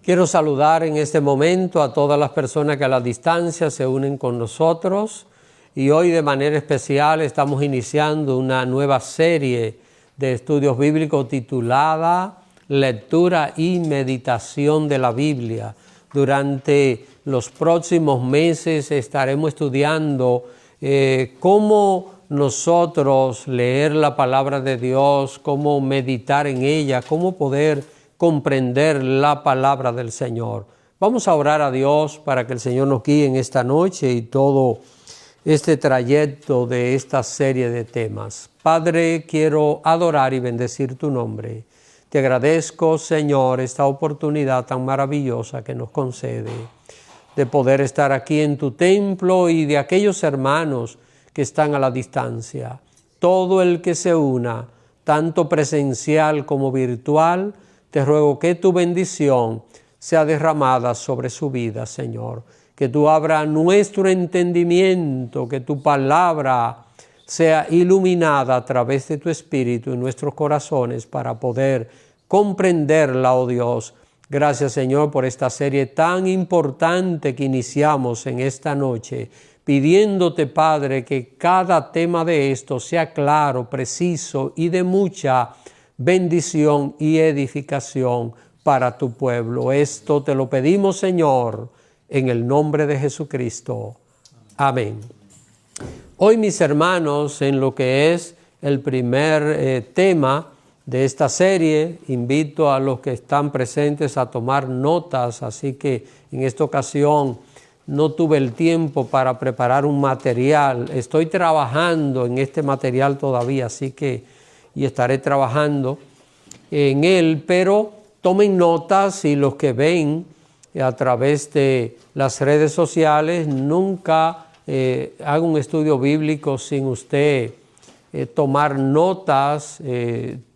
Quiero saludar en este momento a todas las personas que a la distancia se unen con nosotros y hoy de manera especial estamos iniciando una nueva serie de estudios bíblicos titulada Lectura y Meditación de la Biblia. Durante los próximos meses estaremos estudiando cómo nosotros leer la palabra de Dios, cómo meditar en ella, cómo poder comprender la palabra del Señor. Vamos a orar a Dios para que el Señor nos guíe en esta noche y todo este trayecto de esta serie de temas. Padre, quiero adorar y bendecir tu nombre. Te agradezco, Señor, esta oportunidad tan maravillosa que nos concede de poder estar aquí en tu templo y de aquellos hermanos que están a la distancia. Todo el que se una, tanto presencial como virtual, te ruego que tu bendición sea derramada sobre su vida, Señor. Que tú abras nuestro entendimiento, que tu palabra sea iluminada a través de tu Espíritu en nuestros corazones para poder comprenderla, oh Dios. Gracias, Señor, por esta serie tan importante que iniciamos en esta noche, pidiéndote, Padre, que cada tema de esto sea claro, preciso y de mucha bendición y edificación para tu pueblo. Esto te lo pedimos, Señor, en el nombre de Jesucristo. Amén. Hoy, mis hermanos, en lo que es el primer tema de esta serie, invito a los que están presentes a tomar notas, así que en esta ocasión no tuve el tiempo para preparar un material. Estoy trabajando en este material todavía, así que y estaré trabajando en él, pero tomen notas y los que ven a través de las redes sociales, nunca haga un estudio bíblico sin usted tomar notas,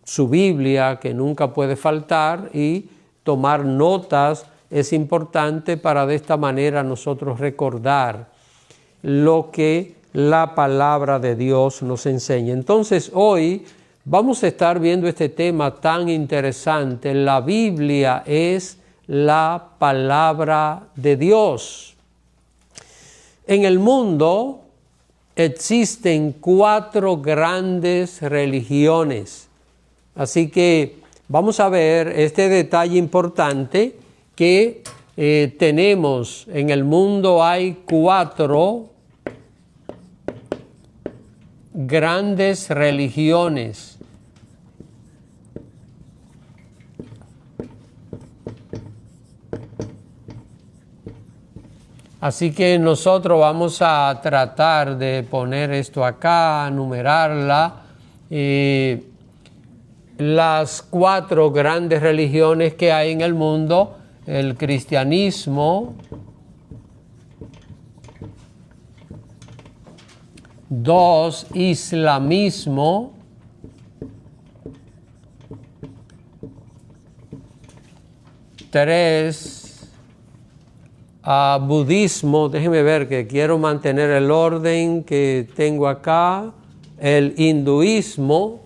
su Biblia que nunca puede faltar, y tomar notas es importante para de esta manera nosotros recordar lo que la palabra de Dios nos enseña. Entonces hoy vamos a estar viendo este tema tan interesante. La Biblia es la palabra de Dios. En el mundo existen 4 grandes religiones. Así que vamos a ver este detalle importante que tenemos. En el mundo hay 4 grandes religiones. Así que nosotros vamos a tratar de poner esto acá, numerarla. Las 4 grandes religiones que hay en el mundo: el cristianismo, 2, islamismo, 3, budismo. Déjenme ver que quiero mantener el orden que tengo acá. El hinduismo,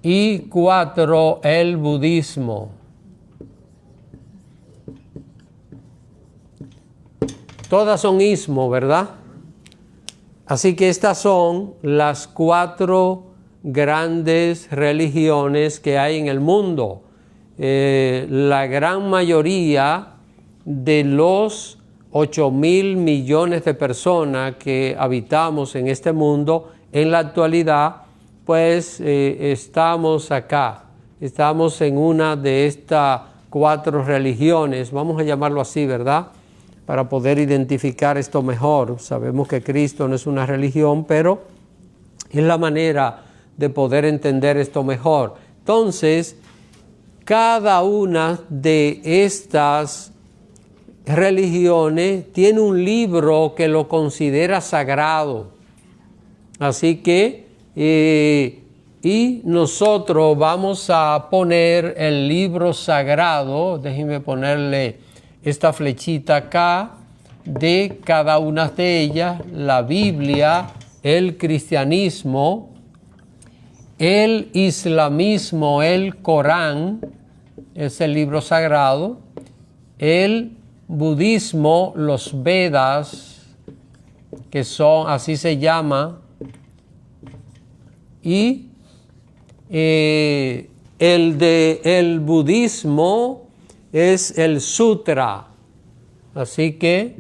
y 4, el budismo. Todas son ismo, ¿verdad? Así que estas son las 4 grandes religiones que hay en el mundo. La gran mayoría de los 8,000 millones de personas que habitamos en este mundo en la actualidad, pues estamos acá. Estamos en una de estas 4 religiones, vamos a llamarlo así, ¿verdad?, para poder identificar esto mejor. Sabemos que Cristo no es una religión, pero es la manera de poder entender esto mejor. Entonces, cada una de estas religiones tiene un libro que lo considera sagrado. Así que, y nosotros vamos a poner el libro sagrado, déjenme ponerle esta flechita acá, de cada una de ellas: la Biblia, el cristianismo, el islamismo, el Corán, es el libro sagrado. El budismo, los Vedas, que son, así se llama. Y el budismo es el sutra. Así que,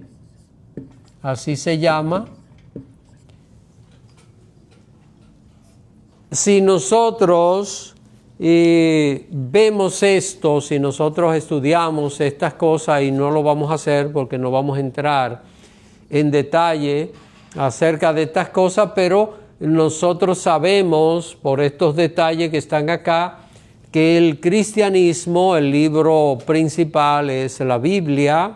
así se llama. Si nosotros vemos esto, si nosotros estudiamos estas cosas, y no lo vamos a hacer porque no vamos a entrar en detalle acerca de estas cosas, pero nosotros sabemos por estos detalles que están acá que el cristianismo, el libro principal es la Biblia,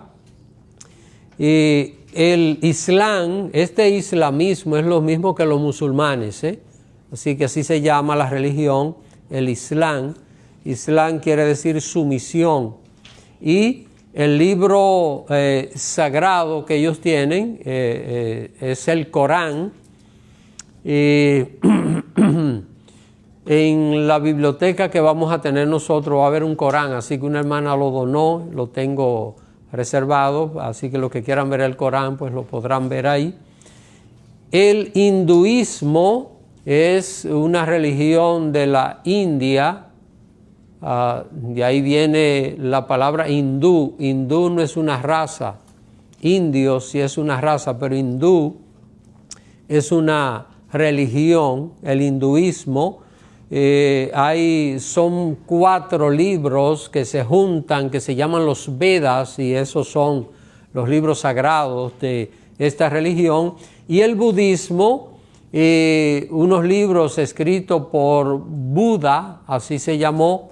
y el Islam, este islamismo es lo mismo que los musulmanes, así que así se llama la religión, el Islam. Islam quiere decir sumisión. Y el libro sagrado que ellos tienen es el Corán. En la biblioteca que vamos a tener nosotros va a haber un Corán, así que una hermana lo donó, lo tengo reservado, así que los que quieran ver el Corán pues lo podrán ver ahí. El hinduismo es una religión de la India, de ahí viene la palabra hindú. Hindú no es una raza, indio sí es una raza, pero hindú es una religión, el hinduismo. Son 4 libros que se juntan, que se llaman los Vedas, y esos son los libros sagrados de esta religión. Y el budismo, unos libros escritos por Buda, así se llamó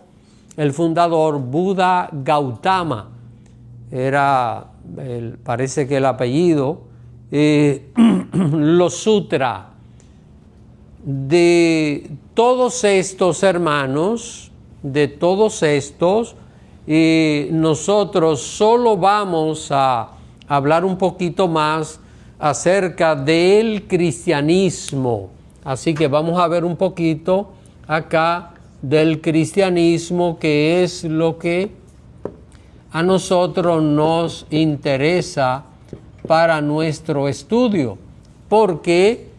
el fundador, Buda Gautama, era parece que el apellido, los sutras. De todos estos hermanos, de todos estos, nosotros solo vamos a hablar un poquito más acerca del cristianismo. Así que vamos a ver un poquito acá del cristianismo, que es lo que a nosotros nos interesa para nuestro estudio, porque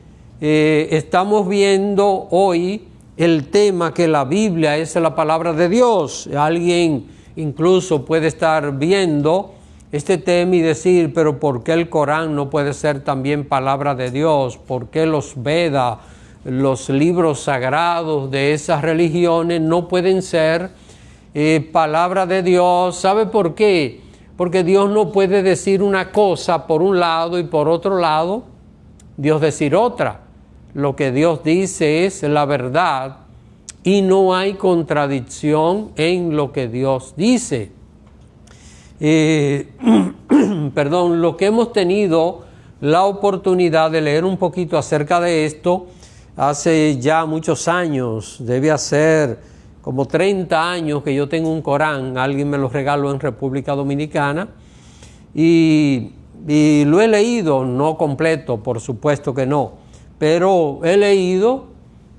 estamos viendo hoy el tema que la Biblia es la palabra de Dios. Alguien incluso puede estar viendo este tema y decir, pero ¿por qué el Corán no puede ser también palabra de Dios? ¿Por qué los Vedas, los libros sagrados de esas religiones no pueden ser palabra de Dios? ¿Sabe por qué? Porque Dios no puede decir una cosa por un lado y por otro lado Dios decir otra. Lo que Dios dice es la verdad y no hay contradicción en lo que Dios dice. Lo que hemos tenido la oportunidad de leer un poquito acerca de esto hace ya muchos años, debe hacer como 30 años que yo tengo un Corán, alguien me lo regaló en República Dominicana y lo he leído, no completo, por supuesto que no, pero he leído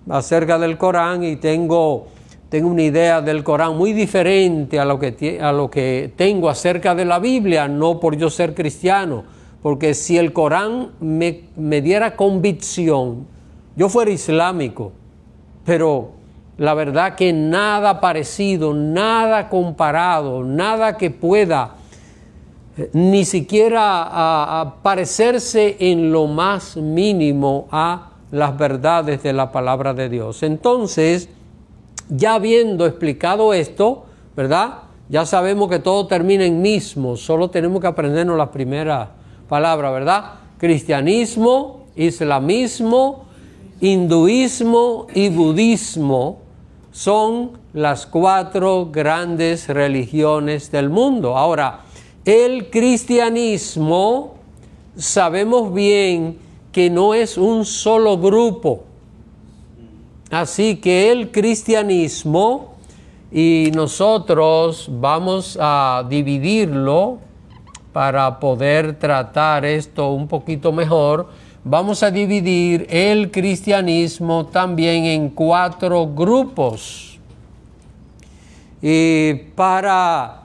acerca del Corán y tengo una idea del Corán muy diferente a lo que tengo acerca de la Biblia, no por yo ser cristiano, porque si el Corán me diera convicción, yo fuera islámico, pero la verdad que nada parecido, nada comparado, nada que pueda ni siquiera parecerse en lo más mínimo a las verdades de la palabra de Dios. Entonces, ya habiendo explicado esto, ¿verdad? Ya sabemos que todo termina en mismo, solo tenemos que aprendernos las primeras palabras, ¿verdad? Cristianismo, islamismo, hinduismo y budismo son las 4 grandes religiones del mundo. Ahora, el cristianismo, sabemos bien que no es un solo grupo. Así que el cristianismo, y nosotros vamos a dividirlo para poder tratar esto un poquito mejor, vamos a dividir el cristianismo también en 4 grupos. Para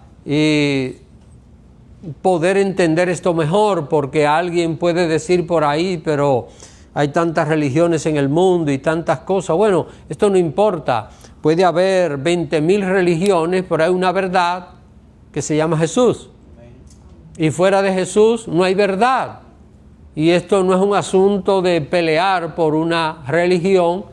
poder entender esto mejor, porque alguien puede decir por ahí, pero hay tantas religiones en el mundo y tantas cosas. Bueno, esto no importa. Puede haber 20.000 religiones, pero hay una verdad que se llama Jesús. Y fuera de Jesús no hay verdad. Y esto no es un asunto de pelear por una religión.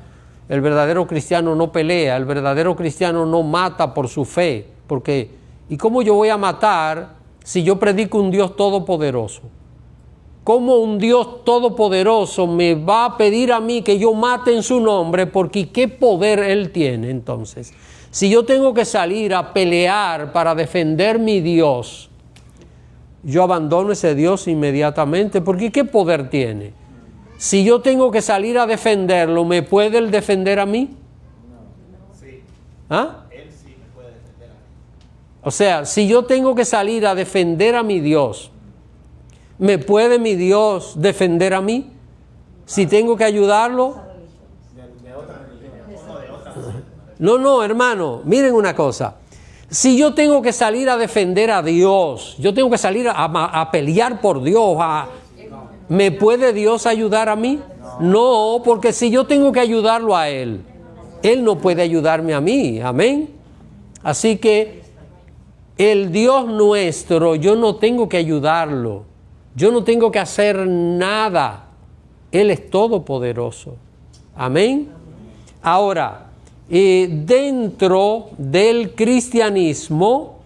El verdadero cristiano no pelea, el verdadero cristiano no mata por su fe. Porque, ¿y cómo yo voy a matar si yo predico un Dios todopoderoso? ¿Cómo un Dios todopoderoso me va a pedir a mí que yo mate en su nombre? Porque ¿qué poder Él tiene entonces? Si yo tengo que salir a pelear para defender mi Dios, yo abandono ese Dios inmediatamente, porque ¿qué poder tiene? Si yo tengo que salir a defenderlo, ¿me puede Él defender a mí? No. Sí. ¿Ah? Él sí me puede defender a mí. O sea, si yo tengo que salir a defender a mi Dios, ¿me puede mi Dios defender a mí? Si tengo que ayudarlo. De otra religión. No, de otra. No, hermano, miren una cosa. Si yo tengo que salir a defender a Dios, yo tengo que salir a pelear por Dios, ¿me puede Dios ayudar a mí? No, porque si yo tengo que ayudarlo a Él, Él no puede ayudarme a mí, amén. Así que el Dios nuestro, yo no tengo que ayudarlo, yo no tengo que hacer nada, Él es todopoderoso, amén. Ahora, dentro del cristianismo,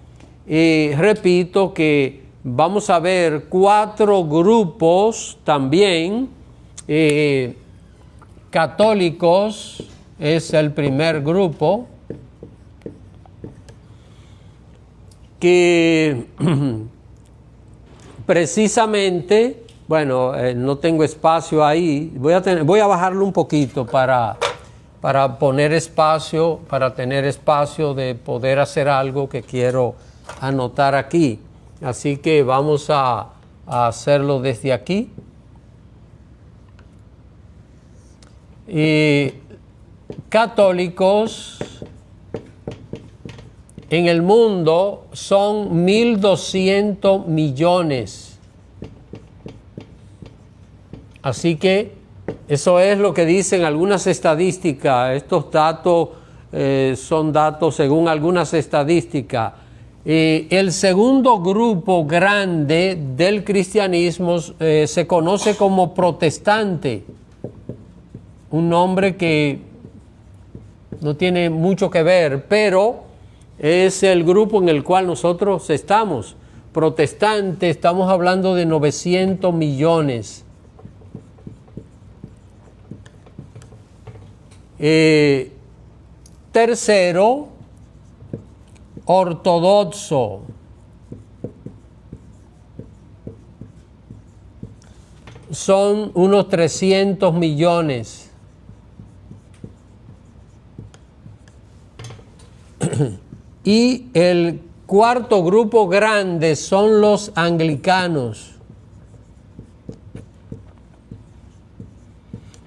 repito que vamos a ver 4 grupos también. Católicos es el primer grupo, que precisamente, bueno, no tengo espacio ahí, voy a bajarlo un poquito para poner espacio, para tener espacio de poder hacer algo que quiero anotar aquí. Así que vamos a hacerlo desde aquí. Católicos en el mundo son 1.200 millones. Así que eso es lo que dicen algunas estadísticas. Estos datos son datos según algunas estadísticas. El segundo grupo grande del cristianismo se conoce como protestante. Un nombre que no tiene mucho que ver, pero es el grupo en el cual nosotros estamos. Protestante, estamos hablando de 900 millones. Tercero, ortodoxo. Son unos 300 millones. Y el cuarto grupo grande son los anglicanos,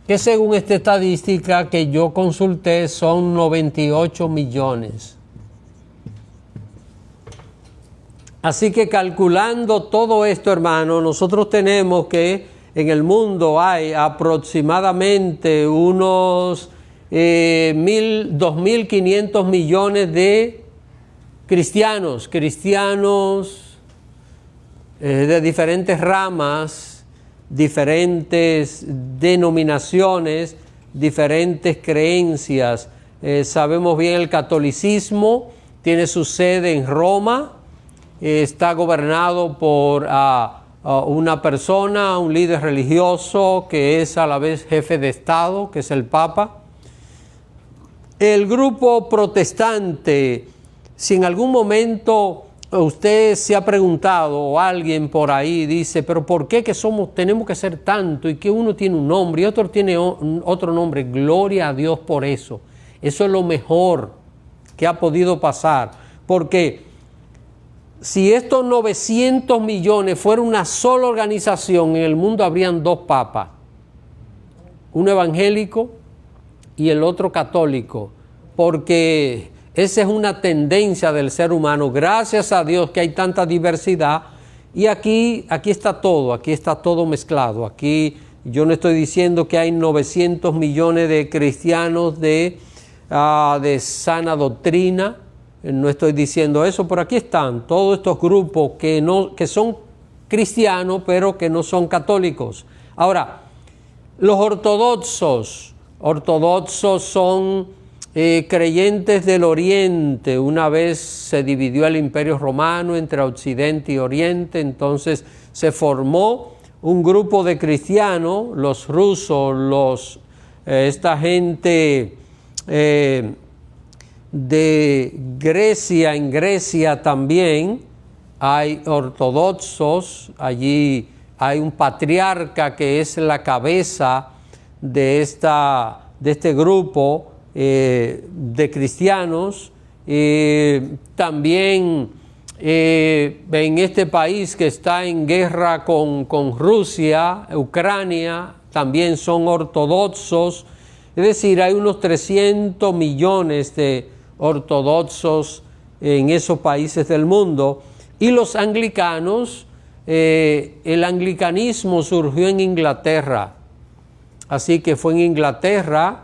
que según esta estadística que yo consulté son 98 millones. Así que calculando todo esto, hermano, nosotros tenemos que en el mundo hay aproximadamente unos 2.500 millones de cristianos de diferentes ramas, diferentes denominaciones, diferentes creencias. Sabemos bien, el catolicismo tiene su sede en Roma, está gobernado por una persona, un líder religioso que es a la vez jefe de Estado, que es el Papa. El grupo protestante, si en algún momento usted se ha preguntado o alguien por ahí dice, pero ¿por qué que tenemos que ser tanto y que uno tiene un nombre y otro tiene otro nombre? Gloria a Dios por eso. Eso es lo mejor que ha podido pasar, porque si estos 900 millones fueran una sola organización, en el mundo habrían 2 papas. uno evangélico y el otro católico, porque esa es una tendencia del ser humano. Gracias a Dios que hay tanta diversidad, y aquí está todo mezclado. Aquí yo no estoy diciendo que hay 900 millones de cristianos de sana doctrina, no estoy diciendo eso, pero aquí están todos estos grupos que son cristianos, pero que no son católicos. Ahora, los ortodoxos son creyentes del Oriente. Una vez se dividió el Imperio Romano entre Occidente y Oriente, entonces se formó un grupo de cristianos, los rusos, esta gente de Grecia. En Grecia también hay ortodoxos, allí hay un patriarca que es la cabeza de este grupo de cristianos. También en este país que está en guerra con Rusia, Ucrania, también son ortodoxos. Es decir, hay unos 300 millones de ortodoxos en esos países del mundo. Y los anglicanos, el anglicanismo surgió en Inglaterra, así que fue en Inglaterra.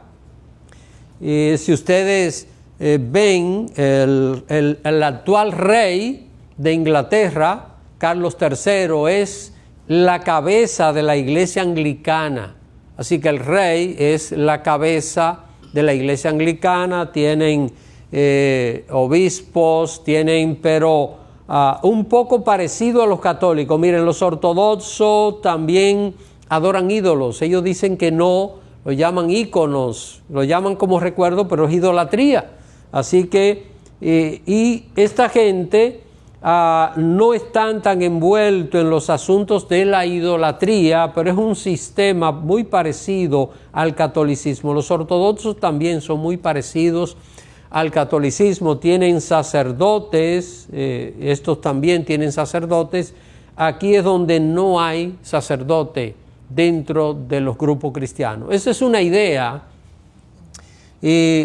Si ustedes ven, el actual rey de Inglaterra, Carlos III, es la cabeza de la iglesia anglicana. Así que el rey es la cabeza de la iglesia anglicana. Tienen obispos, pero un poco parecido a los católicos. Miren, los ortodoxos también adoran ídolos. Ellos dicen que no, lo llaman íconos, lo llaman como recuerdo, pero es idolatría. Así que, y esta gente no están tan envueltos en los asuntos de la idolatría, pero es un sistema muy parecido al catolicismo. Los ortodoxos también son muy parecidos al catolicismo, tienen sacerdotes, estos también tienen sacerdotes. Aquí es donde no hay sacerdote dentro de los grupos cristianos. Esa es una idea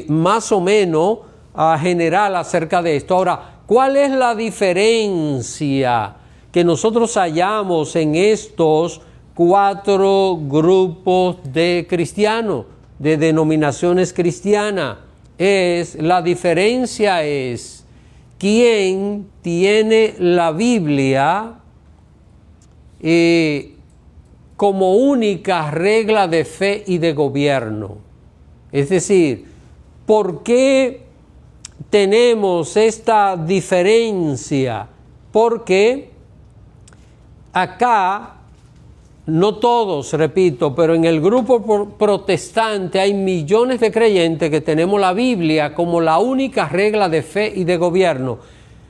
más o menos general acerca de esto. Ahora, ¿cuál es la diferencia que nosotros hallamos en estos 4 grupos de cristianos, de denominaciones cristianas? La diferencia es quién tiene la Biblia como única regla de fe y de gobierno. Es decir, ¿por qué tenemos esta diferencia? Porque acá, no todos, repito, pero en el grupo protestante hay millones de creyentes que tenemos la Biblia como la única regla de fe y de gobierno.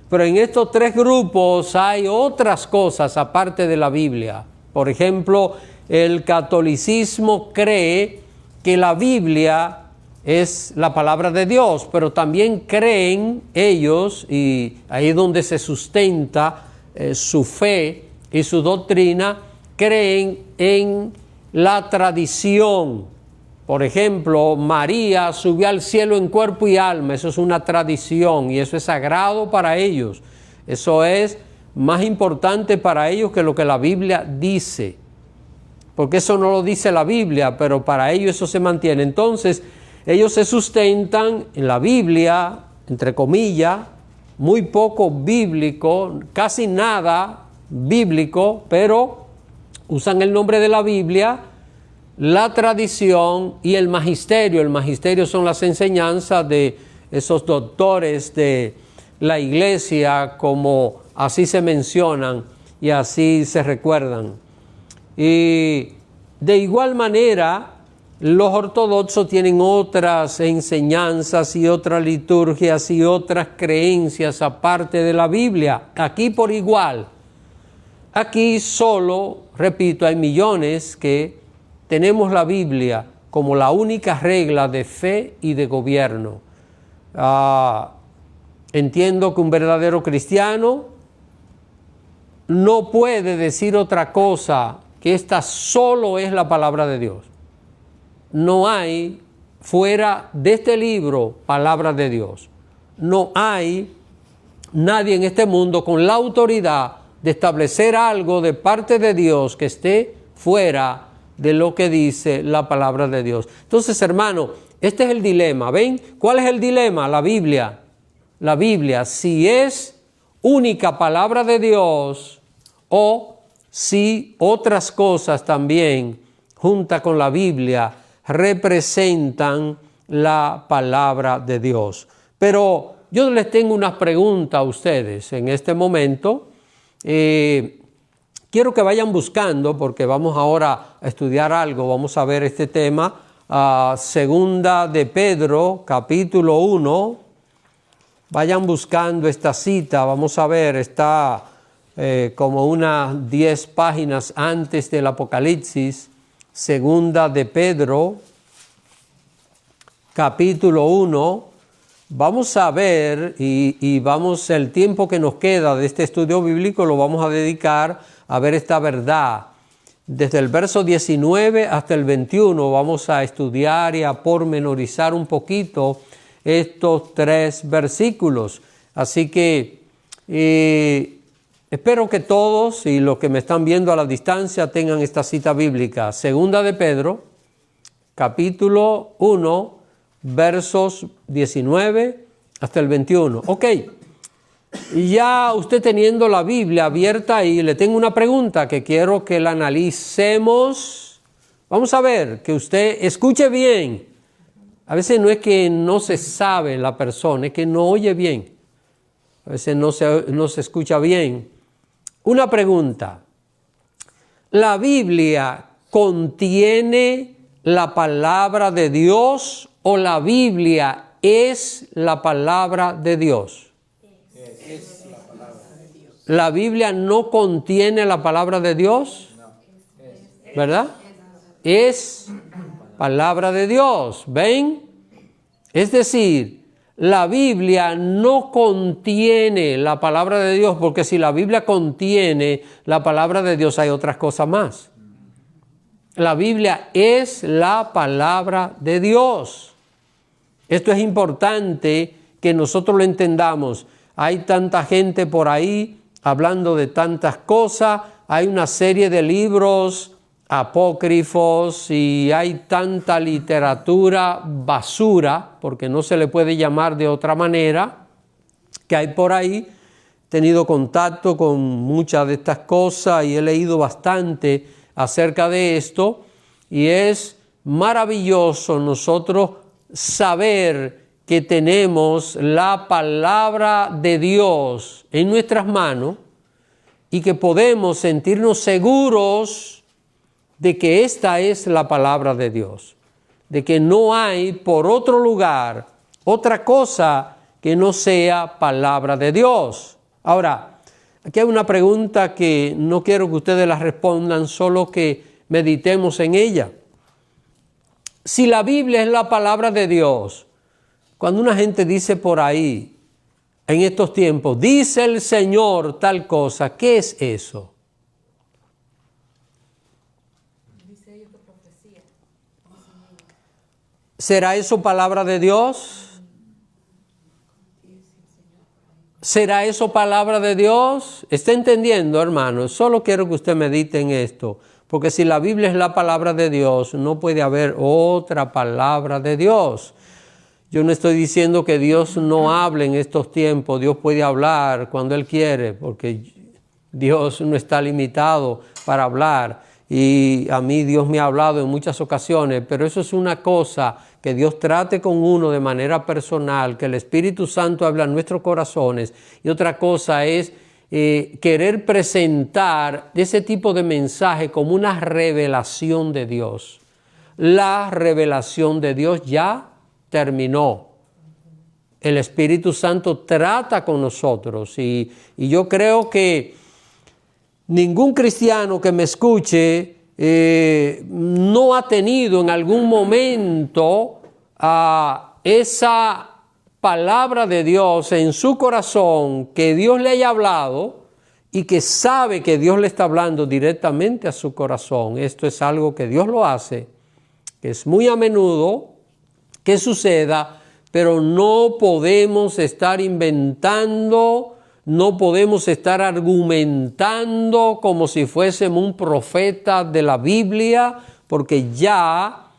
Pero en estos 3 grupos hay otras cosas aparte de la Biblia. Por ejemplo, el catolicismo cree que la Biblia es la palabra de Dios, pero también creen ellos, y ahí es donde se sustenta su fe y su doctrina, creen en la tradición. Por ejemplo, María subió al cielo en cuerpo y alma. Eso es una tradición y eso es sagrado para ellos. Eso es más importante para ellos que lo que la Biblia dice, porque eso no lo dice la Biblia, pero para ellos eso se mantiene. Entonces, ellos se sustentan en la Biblia, entre comillas, muy poco bíblico, casi nada bíblico, pero usan el nombre de la Biblia, la tradición y el magisterio. El magisterio son las enseñanzas de esos doctores de la iglesia, como así se mencionan y así se recuerdan. Y de igual manera, los ortodoxos tienen otras enseñanzas y otras liturgias y otras creencias aparte de la Biblia. Aquí por igual. Aquí solo, repito, hay millones que tenemos la Biblia como la única regla de fe y de gobierno. Entiendo que un verdadero cristiano no puede decir otra cosa que esta solo es la palabra de Dios. no hay fuera de este libro palabra de Dios. No hay nadie en este mundo con la autoridad de establecer algo de parte de Dios que esté fuera de lo que dice la palabra de Dios. Entonces, hermano, este es el dilema. ¿Ven? ¿Cuál es el dilema? La Biblia. La Biblia, si es única palabra de Dios o si otras cosas también, junto con la Biblia, representan la palabra de Dios. Pero yo les tengo una pregunta a ustedes en este momento. Quiero que vayan buscando, porque vamos ahora a estudiar algo, vamos a ver este tema, segunda de Pedro, capítulo 1. Vayan buscando esta cita, vamos a ver, está como unas 10 páginas antes del Apocalipsis. Segunda de Pedro, capítulo 1. Vamos a ver y vamos, el tiempo que nos queda de este estudio bíblico lo vamos a dedicar a ver esta verdad. Desde el verso 19 hasta el 21 vamos a estudiar y a pormenorizar un poquito estos 3 versículos. Así que espero que todos y los que me están viendo a la distancia tengan esta cita bíblica. Segunda de Pedro, capítulo 1, versos 19 hasta el 21. Ok, y ya usted teniendo la Biblia abierta ahí, le tengo una pregunta que quiero que la analicemos. Vamos a ver, que usted escuche bien. A veces no es que no se sabe la persona, es que no oye bien. A veces no se escucha bien. Una pregunta. ¿La Biblia contiene la palabra de Dios o la Biblia es la palabra de Dios? Es la palabra de Dios. ¿La Biblia no contiene la palabra de Dios? No. ¿Verdad? Es palabra de Dios. ¿Ven? Es decir, la Biblia no contiene la palabra de Dios, porque si la Biblia contiene la palabra de Dios hay otras cosas más. La Biblia es la palabra de Dios. Esto es importante que nosotros lo entendamos. Hay tanta gente por ahí hablando de tantas cosas. Hay una serie de libros apócrifos y hay tanta literatura basura, porque no se le puede llamar de otra manera, que hay por ahí. He tenido contacto con muchas de estas cosas y he leído bastante acerca de esto, y es maravilloso nosotros saber que tenemos la palabra de Dios en nuestras manos y que podemos sentirnos seguros de que esta es la palabra de Dios, de que no hay por otro lugar otra cosa que no sea palabra de Dios. Ahora, aquí hay una pregunta que no quiero que ustedes la respondan, solo que meditemos en ella. Si la Biblia es la palabra de Dios, cuando una gente dice por ahí, en estos tiempos, dice el Señor tal cosa, ¿qué es eso? ¿Será eso palabra de Dios? ¿Será eso palabra de Dios? ¿Está entendiendo, hermano? Solo quiero que usted medite en esto, porque si la Biblia es la palabra de Dios, no puede haber otra palabra de Dios. Yo no estoy diciendo que Dios no hable en estos tiempos. Dios puede hablar cuando Él quiere, porque Dios no está limitado para hablar. Y a mí Dios me ha hablado en muchas ocasiones, pero eso es una cosa, que Dios trate con uno de manera personal, que el Espíritu Santo hable a nuestros corazones. Y otra cosa es querer presentar ese tipo de mensaje como una revelación de Dios. La revelación de Dios ya terminó. El Espíritu Santo trata con nosotros y yo creo que ningún cristiano que me escuche no ha tenido en algún momento esa palabra de Dios en su corazón, que Dios le haya hablado y que sabe que Dios le está hablando directamente a su corazón. Esto es algo que Dios lo hace que es muy a menudo que suceda, pero no podemos estar inventando, no podemos estar argumentando como si fuésemos un profeta de la Biblia, porque ya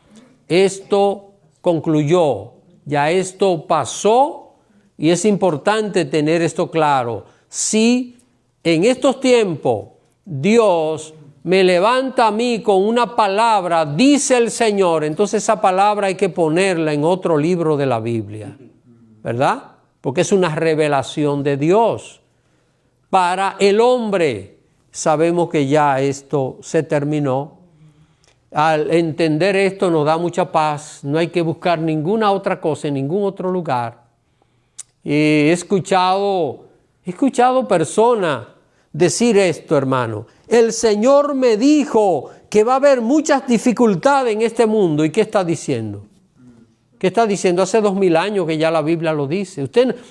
esto concluyó, ya esto pasó y es importante tener esto claro. Si en estos tiempos Dios me levanta a mí con una palabra, dice el Señor, entonces esa palabra hay que ponerla en otro libro de la Biblia, ¿verdad? Porque es una revelación de Dios para el hombre. Sabemos que ya esto se terminó. Al entender esto nos da mucha paz, no hay que buscar ninguna otra cosa en ningún otro lugar. Y he escuchado personas decir esto, hermano. El Señor me dijo que va a haber muchas dificultades en este mundo. ¿Y qué está diciendo? ¿Qué está diciendo? Hace 2000 años que ya la Biblia lo dice.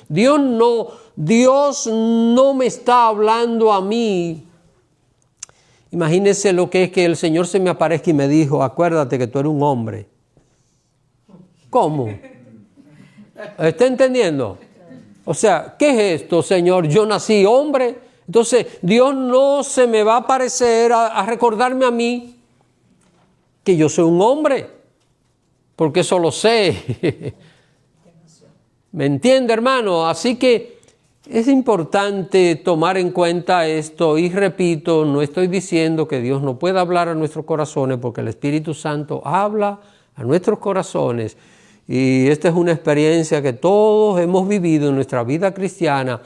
Dios no me está hablando a mí. Imagínese lo que es que el Señor se me aparezca y me dijo, acuérdate que tú eres un hombre. ¿Cómo? ¿Está entendiendo? O sea, ¿qué es esto, Señor? Yo nací hombre. Entonces, Dios no se me va a aparecer a recordarme a mí que yo soy un hombre, porque eso lo sé. ¿Me entiende, hermano? Así que es importante tomar en cuenta esto y repito, no estoy diciendo que Dios no pueda hablar a nuestros corazones porque el Espíritu Santo habla a nuestros corazones y esta es una experiencia que todos hemos vivido en nuestra vida cristiana,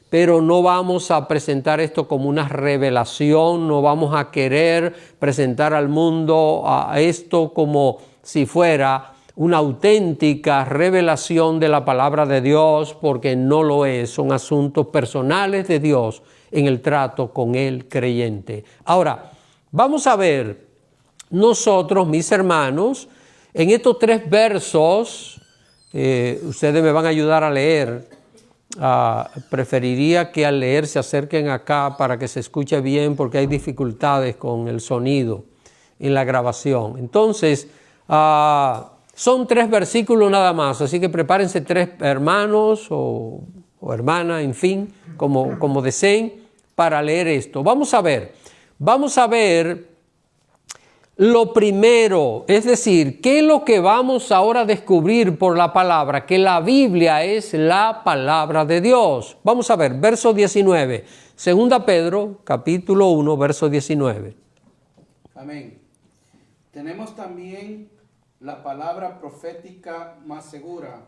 pero no vamos a presentar esto como una revelación, no vamos a querer presentar al mundo a esto como si fuera una auténtica revelación de la palabra de Dios, porque no lo es, son asuntos personales de Dios en el trato con el creyente. Ahora, vamos a ver nosotros, mis hermanos, en estos 3 versos, ustedes me van a ayudar a leer, preferiría que al leer se acerquen acá para que se escuche bien, porque hay dificultades con el sonido en la grabación. Entonces, son 3 versículos nada más, así que prepárense 3 hermanos o hermanas, en fin, como deseen, para leer esto. Vamos a ver lo primero, es decir, ¿qué es lo que vamos ahora a descubrir por la palabra? Que la Biblia es la palabra de Dios. Vamos a ver, verso 19, 2 Pedro, capítulo 1, verso 19. Amén. Tenemos también la palabra profética más segura,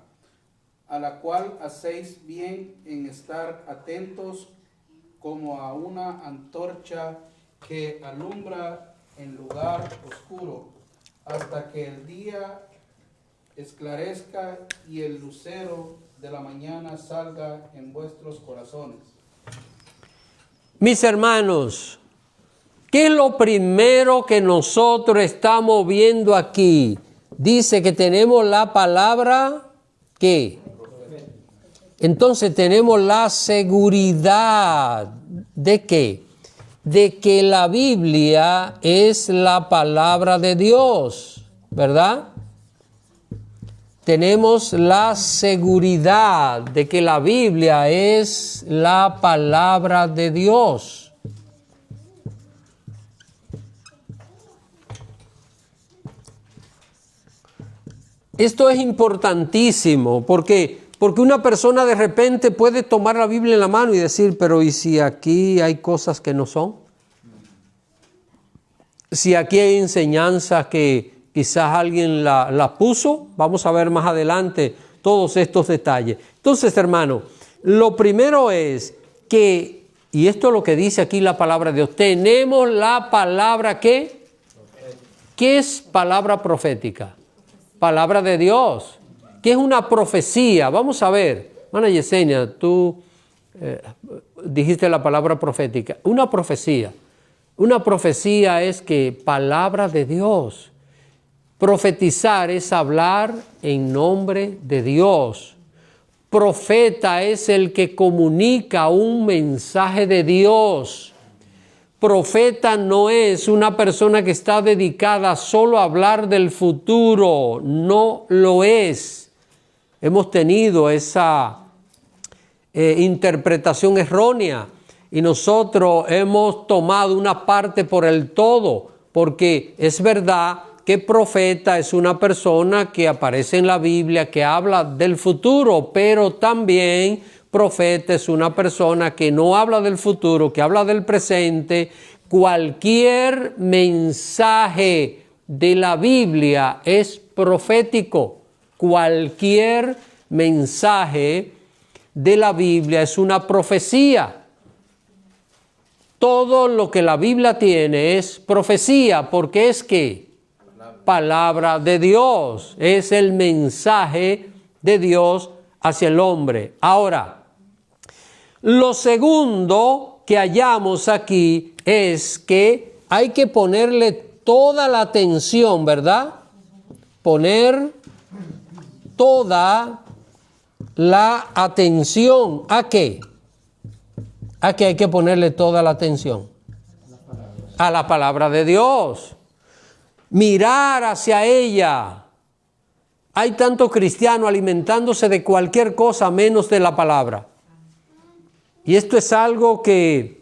a la cual hacéis bien en estar atentos como a una antorcha que alumbra en lugar oscuro, hasta que el día esclarezca y el lucero de la mañana salga en vuestros corazones. Mis hermanos, ¿qué es lo primero que nosotros estamos viendo aquí? Dice que tenemos la palabra, ¿qué? Entonces tenemos la seguridad ¿de qué? De que la Biblia es la palabra de Dios, ¿verdad? Tenemos la seguridad de que la Biblia es la palabra de Dios. Esto es importantísimo porque una persona de repente puede tomar la Biblia en la mano y decir, pero ¿y si aquí hay cosas que no son? Si aquí hay enseñanzas que quizás alguien la puso, vamos a ver más adelante todos estos detalles. Entonces, hermano, lo primero es que, y esto es lo que dice aquí la palabra de Dios, tenemos la palabra ¿qué? ¿Qué es palabra profética? Palabra de Dios. ¿Qué es una profecía? Vamos a ver. Hermana Yesenia, tú dijiste la palabra profética. Una profecía es que palabra de Dios. Profetizar es hablar en nombre de Dios. Profeta es el que comunica un mensaje de Dios. profeta no es una persona que está dedicada solo a hablar del futuro, no lo es. Hemos tenido esa interpretación errónea y nosotros hemos tomado una parte por el todo, porque es verdad que profeta es una persona que aparece en la Biblia, que habla del futuro, pero también profeta es una persona que no habla del futuro, que habla del presente. Cualquier mensaje de la Biblia es profético. Cualquier mensaje de la Biblia es una profecía. Todo lo que la Biblia tiene es profecía, porque es que palabra de Dios, es el mensaje de Dios hacia el hombre. Ahora, lo segundo que hallamos aquí es que hay que ponerle toda la atención, ¿verdad? Poner toda la atención. ¿A qué? ¿A qué hay que ponerle toda la atención? A la palabra de Dios. Mirar hacia ella. Hay tanto cristiano alimentándose de cualquier cosa menos de la palabra. Y esto es algo que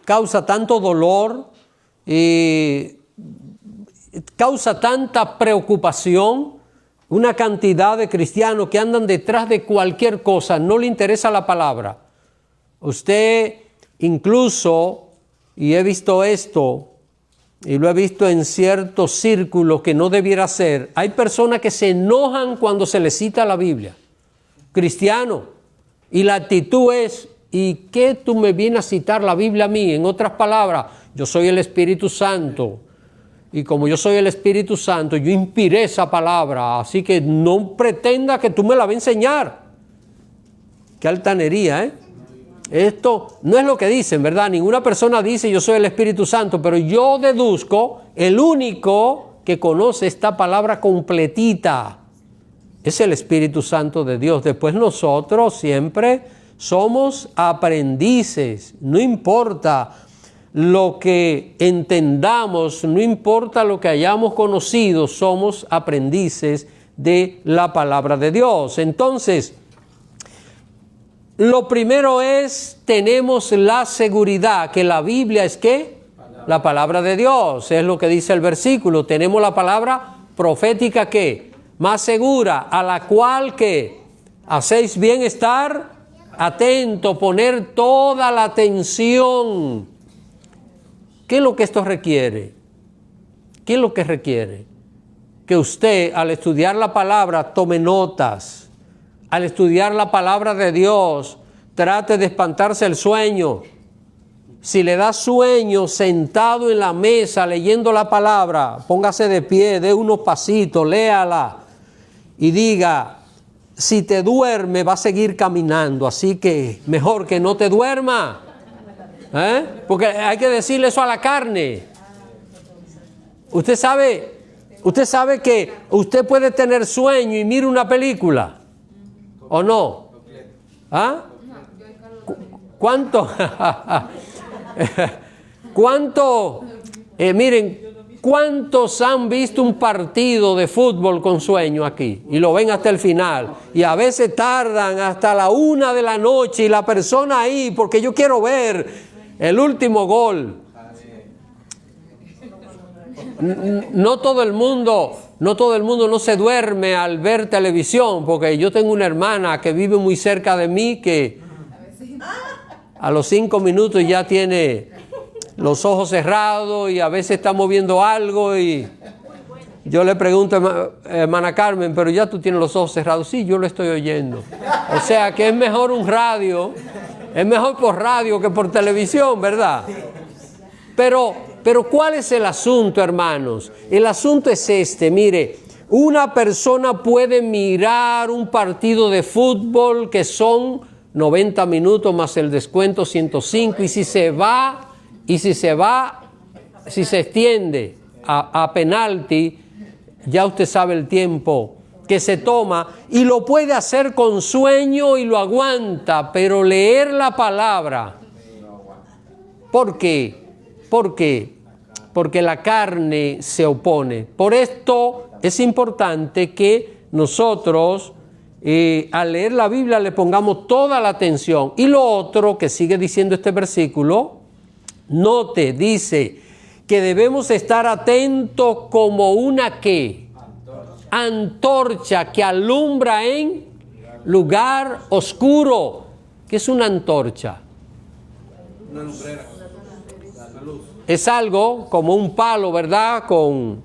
causa tanto dolor, causa tanta preocupación. Una cantidad de cristianos que andan detrás de cualquier cosa, no le interesa la palabra. Usted incluso, y he visto esto, y lo he visto en ciertos círculos que no debiera ser, hay personas que se enojan cuando se les cita la Biblia, cristiano, y la actitud es, ¿y qué tú me vienes a citar la Biblia a mí? En otras palabras, yo soy el Espíritu Santo, y como yo soy el Espíritu Santo, yo inspiré esa palabra, así que no pretenda que tú me la vas a enseñar. Qué altanería, ¿eh? Esto no es lo que dicen, ¿verdad? Ninguna persona dice yo soy el Espíritu Santo, pero yo deduzco, el único que conoce esta palabra completita es el Espíritu Santo de Dios. Después nosotros siempre somos aprendices, no importa lo que entendamos, no importa lo que hayamos conocido, somos aprendices de la palabra de Dios. Entonces, lo primero es, tenemos la seguridad que la Biblia es ¿qué? La palabra de Dios, es lo que dice el versículo. Tenemos la palabra profética ¿qué? Más segura, a la cual ¿qué? Hacéis bien estar atento, poner toda la atención. ¿Qué es lo que esto requiere? ¿Qué es lo que requiere? Que usted al estudiar la palabra tome notas. Al estudiar la palabra de Dios, trate de espantarse el sueño. Si le da sueño sentado en la mesa leyendo la palabra, póngase de pie, dé unos pasitos, léala y diga, si te duerme va a seguir caminando, así que mejor que no te duerma. Porque hay que decirle eso a la carne. Usted sabe que usted puede tener sueño y mire una película. ¿O no? ¿Ah? ¿Cuánto? Miren, ¿cuántos han visto un partido de fútbol con sueño aquí? Y lo ven hasta el final. Y a veces tardan hasta la 1 de la noche y la persona ahí, porque yo quiero ver el último gol. No todo el mundo no se duerme al ver televisión, porque yo tengo una hermana que vive muy cerca de mí que a los 5 minutos ya tiene los ojos cerrados y a veces está moviendo algo y yo le pregunto, hermana Carmen, pero ya tú tienes los ojos cerrados. Sí, yo lo estoy oyendo. O sea que es mejor un radio, es mejor por radio que por televisión, ¿verdad? Pero ¿cuál es el asunto, hermanos? El asunto es este, mire, una persona puede mirar un partido de fútbol que son 90 minutos más el descuento 105 y si se extiende a penalti, ya usted sabe el tiempo que se toma y lo puede hacer con sueño y lo aguanta, pero leer la palabra ¿Por qué? ¿Por qué? Porque la carne se opone. Por esto es importante que nosotros al leer la Biblia le pongamos toda la atención. Y lo otro que sigue diciendo este versículo, note, dice que debemos estar atentos como una ¿qué? Antorcha que alumbra en lugar oscuro. ¿Qué es una antorcha? Una lumbrera, la luz. Es algo como un palo, ¿verdad? Con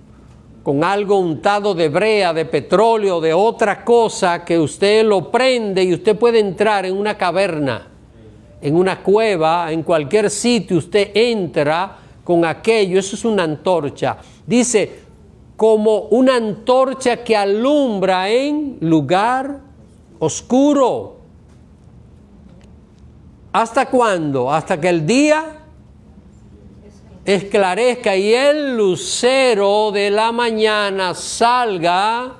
algo untado de brea, de petróleo, de otra cosa que usted lo prende y usted puede entrar en una caverna, en una cueva, en cualquier sitio usted entra con aquello. Eso es una antorcha. Dice, como una antorcha que alumbra en lugar oscuro. ¿Hasta cuándo? Hasta que el día esclarezca y el lucero de la mañana salga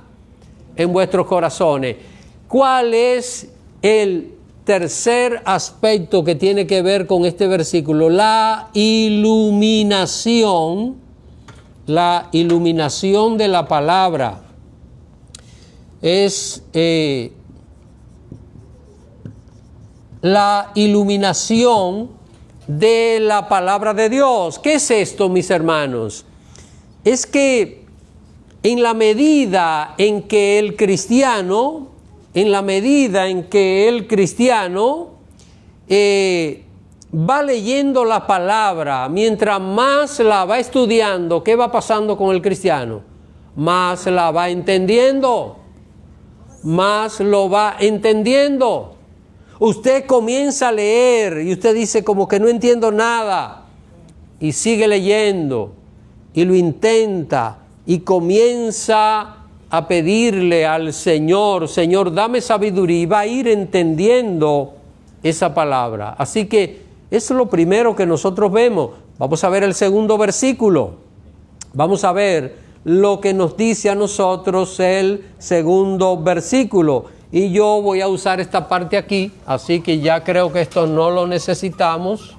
en vuestros corazones. ¿Cuál es el tercer aspecto que tiene que ver con este versículo? La iluminación de la palabra. Es la iluminación de la palabra de Dios. ¿Qué es esto, mis hermanos? Es que en la medida en que el cristiano va leyendo la palabra, mientras más la va estudiando, ¿qué va pasando con el cristiano? Más la va entendiendo, más lo va entendiendo. Usted comienza a leer y usted dice como que no entiendo nada y sigue leyendo y lo intenta y comienza a pedirle al Señor, Señor, dame sabiduría, y va a ir entendiendo esa palabra. Así que eso es lo primero que nosotros vemos. Vamos a ver el segundo versículo. Vamos a ver lo que nos dice a nosotros el segundo versículo. Y yo voy a usar esta parte aquí, así que ya creo que esto no lo necesitamos.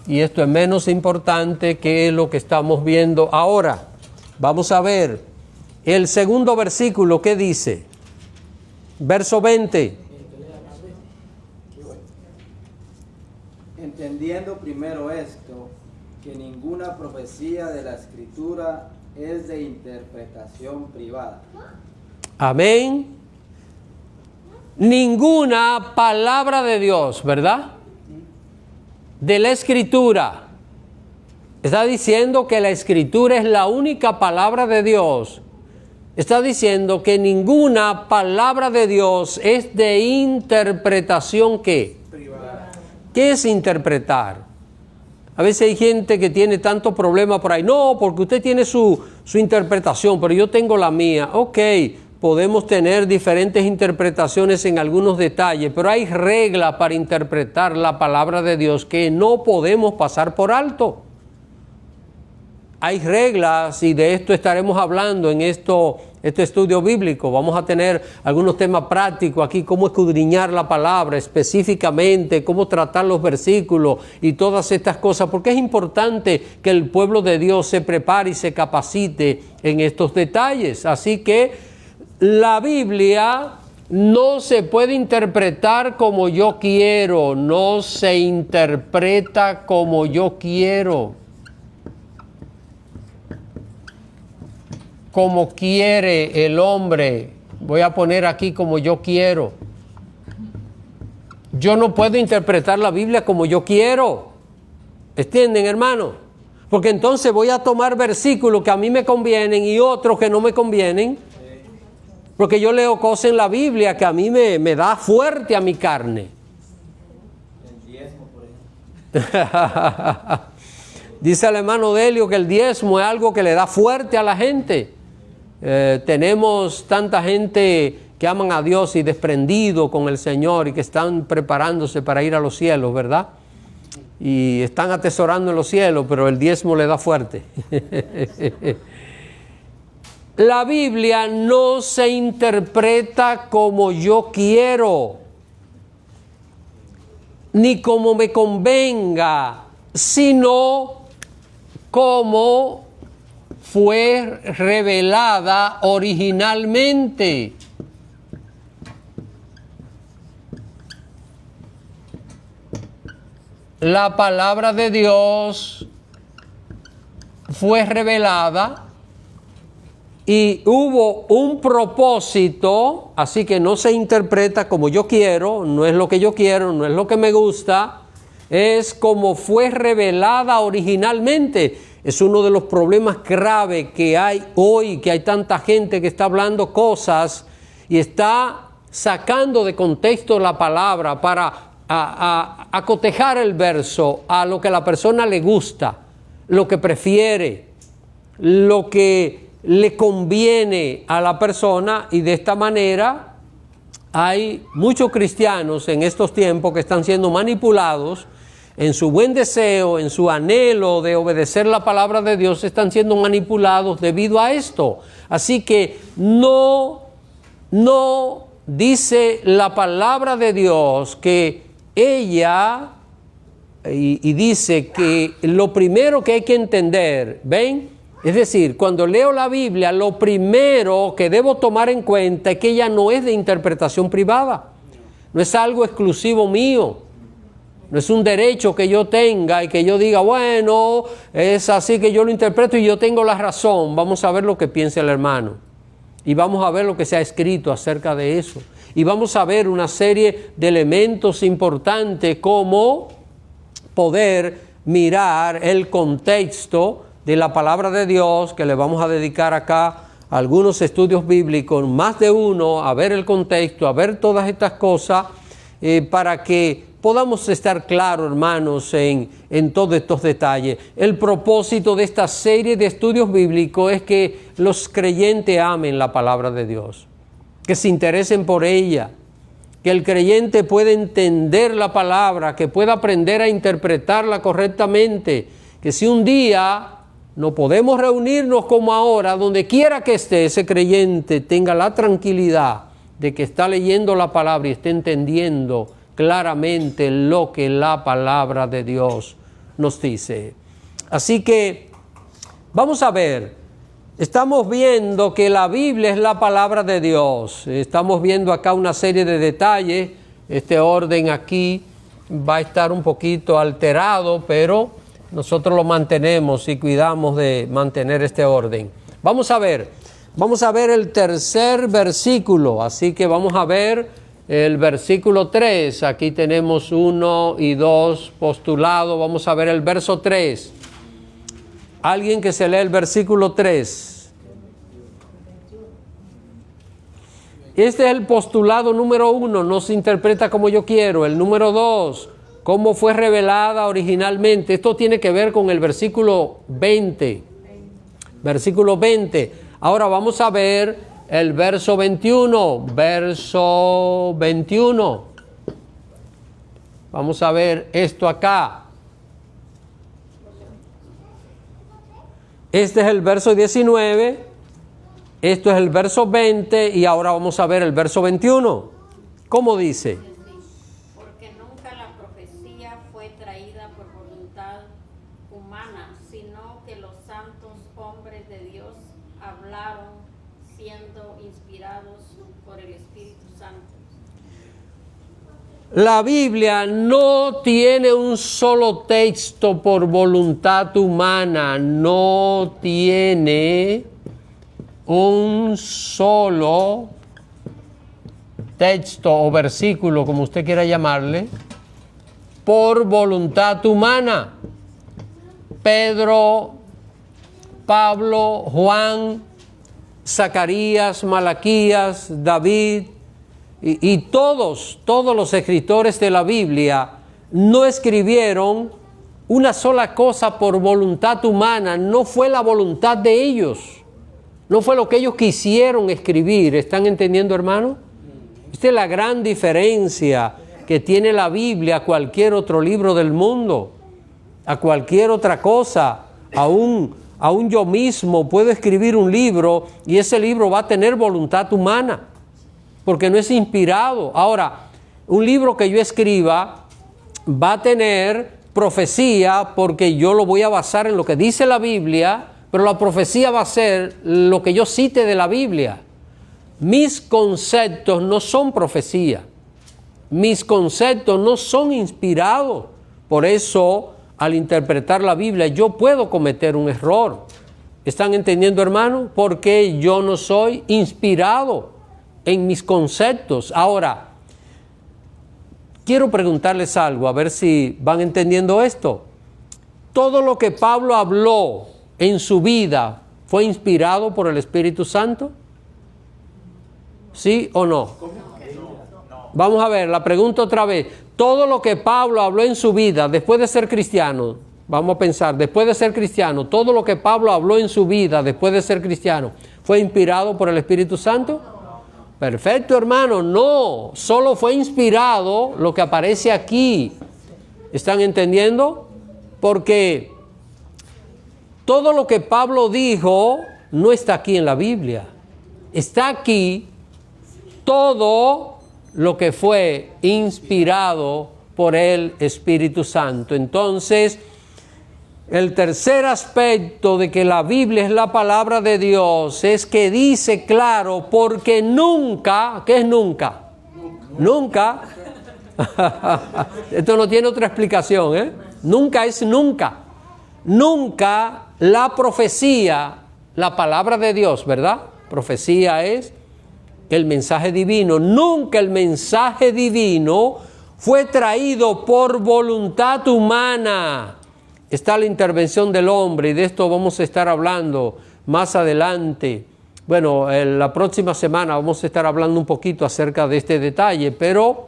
Y esto es menos importante que lo que estamos viendo ahora. Vamos a ver el segundo versículo, ¿qué dice? Verso 20. Entendiendo primero esto, que ninguna profecía de la Escritura es de interpretación privada. Amén. Ninguna palabra de Dios, ¿verdad? De la Escritura. Está diciendo que la Escritura es la única palabra de Dios. Está diciendo que ninguna palabra de Dios es de interpretación ¿qué? Privada. ¿Qué es interpretar? A veces hay gente que tiene tanto problema por ahí. No, porque usted tiene su interpretación, pero yo tengo la mía. Ok, podemos tener diferentes interpretaciones en algunos detalles, pero hay reglas para interpretar la palabra de Dios que no podemos pasar por alto. Hay reglas y de esto estaremos hablando en este estudio bíblico. Vamos a tener algunos temas prácticos aquí, cómo escudriñar la palabra específicamente, cómo tratar los versículos y todas estas cosas, porque es importante que el pueblo de Dios se prepare y se capacite en estos detalles. Así que la Biblia no se puede interpretar como yo quiero, no se interpreta como yo quiero. Como quiere el hombre, voy a poner aquí como yo quiero. Yo no puedo interpretar la Biblia como yo quiero. ¿Entienden, hermano? Porque entonces voy a tomar versículos que a mí me convienen y otros que no me convienen. Porque yo leo cosas en la Biblia que a mí me da fuerte a mi carne. El diezmo, por ejemplo. Dice el hermano Delio que el diezmo es algo que le da fuerte a la gente. Tenemos tanta gente que aman a Dios y desprendido con el Señor y que están preparándose para ir a los cielos, ¿verdad? Y están atesorando en los cielos, pero el diezmo le da fuerte. La Biblia no se interpreta como yo quiero. ni como me convenga, sino como fue revelada originalmente. La palabra de Dios fue revelada y hubo un propósito, así que no se interpreta como yo quiero, no es lo que yo quiero, no es lo que me gusta, es como fue revelada originalmente. Es uno de los problemas graves que hay hoy, que hay tanta gente que está hablando cosas y está sacando de contexto la palabra para acotejar el verso a lo que a la persona le gusta, lo que prefiere, lo que le conviene a la persona, y de esta manera hay muchos cristianos en estos tiempos que están siendo manipulados en su buen deseo, en su anhelo de obedecer la palabra de Dios, están siendo manipulados debido a esto. Así que no dice la palabra de Dios que ella, y dice que lo primero que hay que entender, ¿ven? Es decir, cuando leo la Biblia, lo primero que debo tomar en cuenta es que ella no es de interpretación privada, no es algo exclusivo mío, no es un derecho que yo tenga y que yo diga, bueno, es así que yo lo interpreto y yo tengo la razón. Vamos a ver lo que piensa el hermano y vamos a ver lo que se ha escrito acerca de eso. Y vamos a ver una serie de elementos importantes como poder mirar el contexto de la palabra de Dios, que le vamos a dedicar acá algunos estudios bíblicos, más de uno, a ver el contexto, a ver todas estas cosas, para que podamos estar claros, hermanos, en todos estos detalles. El propósito de esta serie de estudios bíblicos es que los creyentes amen la palabra de Dios, que se interesen por ella, que el creyente pueda entender la palabra, que pueda aprender a interpretarla correctamente, que si un día no podemos reunirnos como ahora, donde quiera que esté, ese creyente tenga la tranquilidad de que está leyendo la palabra y esté entendiendo claramente lo que la palabra de Dios nos dice. Así que vamos a ver. Estamos viendo que la Biblia es la palabra de Dios. Estamos viendo acá una serie de detalles. Este orden aquí va a estar un poquito alterado, pero nosotros lo mantenemos y cuidamos de mantener este orden. Vamos a ver el tercer versículo. Así que vamos a ver el versículo 3. Aquí tenemos 1 y 2 postulados. Vamos a ver el verso 3. Alguien que se lee el versículo 3. Este es el postulado número 1, no se interpreta como yo quiero. El número 2, cómo fue revelada originalmente. Esto tiene que ver con el versículo 20. Versículo 20. Ahora vamos a ver el verso 21. Verso 21. Vamos a ver esto acá. Este es el verso 19, esto es el verso 20 y ahora vamos a ver el verso 21. ¿Cómo dice? Porque nunca la profecía fue traída por voluntad humana, sino que los santos hombres de Dios hablaron siendo inspirados por el Espíritu Santo. La Biblia no tiene un solo texto por voluntad humana, no tiene un solo texto o versículo, como usted quiera llamarle, por voluntad humana. Pedro, Pablo, Juan, Zacarías, Malaquías, David, y todos los escritores de la Biblia no escribieron una sola cosa por voluntad humana, no fue la voluntad de ellos, no fue lo que ellos quisieron escribir. ¿Están entendiendo, hermano? Esta es la gran diferencia que tiene la Biblia a cualquier otro libro del mundo, a cualquier otra cosa. Aún yo mismo puedo escribir un libro y ese libro va a tener voluntad humana, porque no es inspirado. Ahora, un libro que yo escriba va a tener profecía porque yo lo voy a basar en lo que dice la Biblia, pero la profecía va a ser lo que yo cite de la Biblia. Mis conceptos no son profecía. Mis conceptos no son inspirados. Por eso, al interpretar la Biblia, yo puedo cometer un error. ¿Están entendiendo, hermano? Porque yo no soy inspirado en mis conceptos. Ahora, quiero preguntarles algo, a ver si van entendiendo esto. ¿Todo lo que Pablo habló en su vida fue inspirado por el Espíritu Santo? ¿Sí o no? Vamos a ver, la pregunta otra vez. Todo lo que Pablo habló en su vida, después de ser cristiano, vamos a pensar, después de ser cristiano, todo lo que Pablo habló en su vida, después de ser cristiano, ¿fue inspirado por el Espíritu Santo? Perfecto, hermano, no, solo fue inspirado lo que aparece aquí. ¿Están entendiendo? Porque todo lo que Pablo dijo no está aquí en la Biblia. Está aquí todo lo que fue inspirado por el Espíritu Santo. Entonces, el tercer aspecto de que la Biblia es la palabra de Dios es que dice claro, porque nunca, ¿qué es nunca? Nunca. Esto no tiene otra explicación, ¿eh? Nunca es nunca. Nunca la profecía, la palabra de Dios, ¿verdad? Profecía es el mensaje divino. Nunca el mensaje divino fue traído por voluntad humana. Está la intervención del hombre y de esto vamos a estar hablando más adelante. Bueno, la próxima semana vamos a estar hablando un poquito acerca de este detalle, pero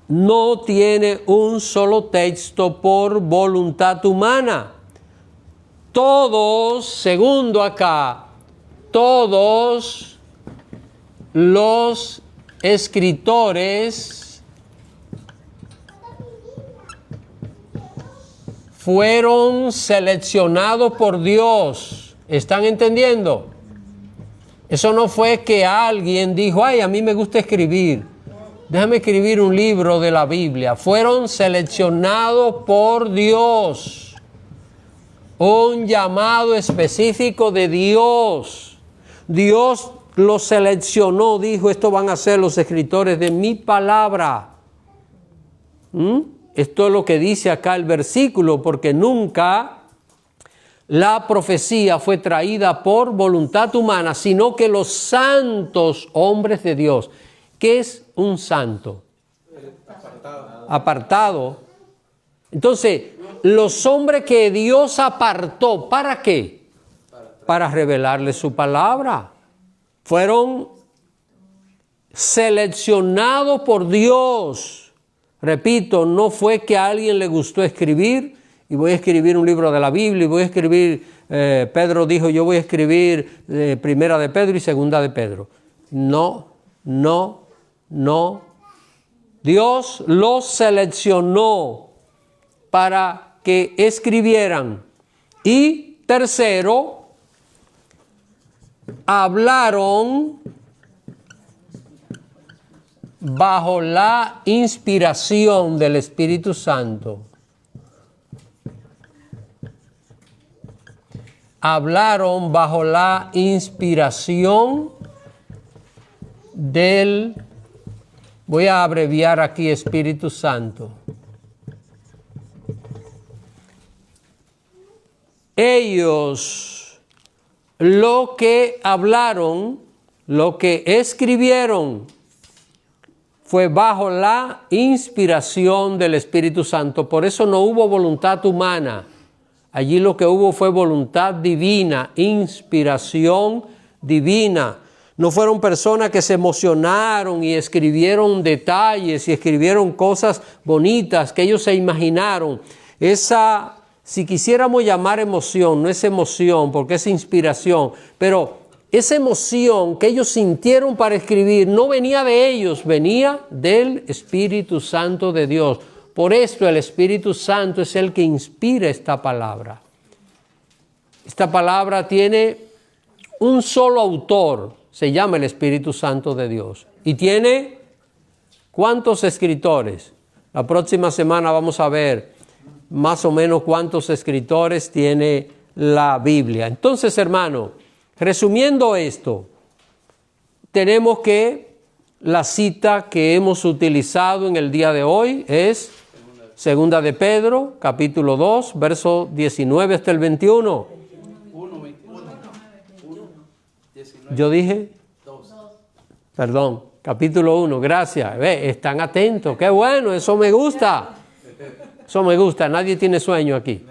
no tiene un solo texto por voluntad humana. Todos, segundo acá, todos los escritores fueron seleccionados por Dios. ¿Están entendiendo? Eso no fue que alguien dijo, ay, a mí me gusta escribir, déjame escribir un libro de la Biblia. Fueron seleccionados por Dios. Un llamado específico de Dios. Dios los seleccionó, dijo, estos van a ser los escritores de mi palabra. Esto es lo que dice acá el versículo, porque nunca la profecía fue traída por voluntad humana, sino que los santos hombres de Dios. ¿Qué es un santo? Apartado. Entonces, los hombres que Dios apartó, ¿para qué? Para revelarles su palabra. Fueron seleccionados por Dios. Repito, no fue que a alguien le gustó escribir y voy a escribir un libro de la Biblia y voy a escribir, Pedro dijo, yo voy a escribir Primera de Pedro y Segunda de Pedro. No. Dios los seleccionó para que escribieran. Y tercero, hablaron bajo la inspiración del Espíritu Santo. Hablaron bajo la inspiración del, voy a abreviar aquí, Espíritu Santo. Ellos lo que hablaron, lo que escribieron, fue bajo la inspiración del Espíritu Santo. Por eso no hubo voluntad humana. Allí lo que hubo fue voluntad divina, inspiración divina. No fueron personas que se emocionaron y escribieron detalles y escribieron cosas bonitas que ellos se imaginaron. Esa, si quisiéramos llamar emoción, no es emoción porque es inspiración, pero esa emoción que ellos sintieron para escribir no venía de ellos, venía del Espíritu Santo de Dios. Por esto el Espíritu Santo es el que inspira esta palabra. Esta palabra tiene un solo autor, se llama el Espíritu Santo de Dios. Y tiene ¿cuántos escritores? La próxima semana vamos a ver más o menos cuántos escritores tiene la Biblia. Entonces, hermano, resumiendo esto, tenemos que la cita que hemos utilizado en el día de hoy es Segunda de Pedro, capítulo 2, verso 19 hasta el 21. 19. Yo dije, perdón, capítulo 1, gracias. Ve, están atentos, qué bueno, eso me gusta. Eso me gusta, nadie tiene sueño aquí.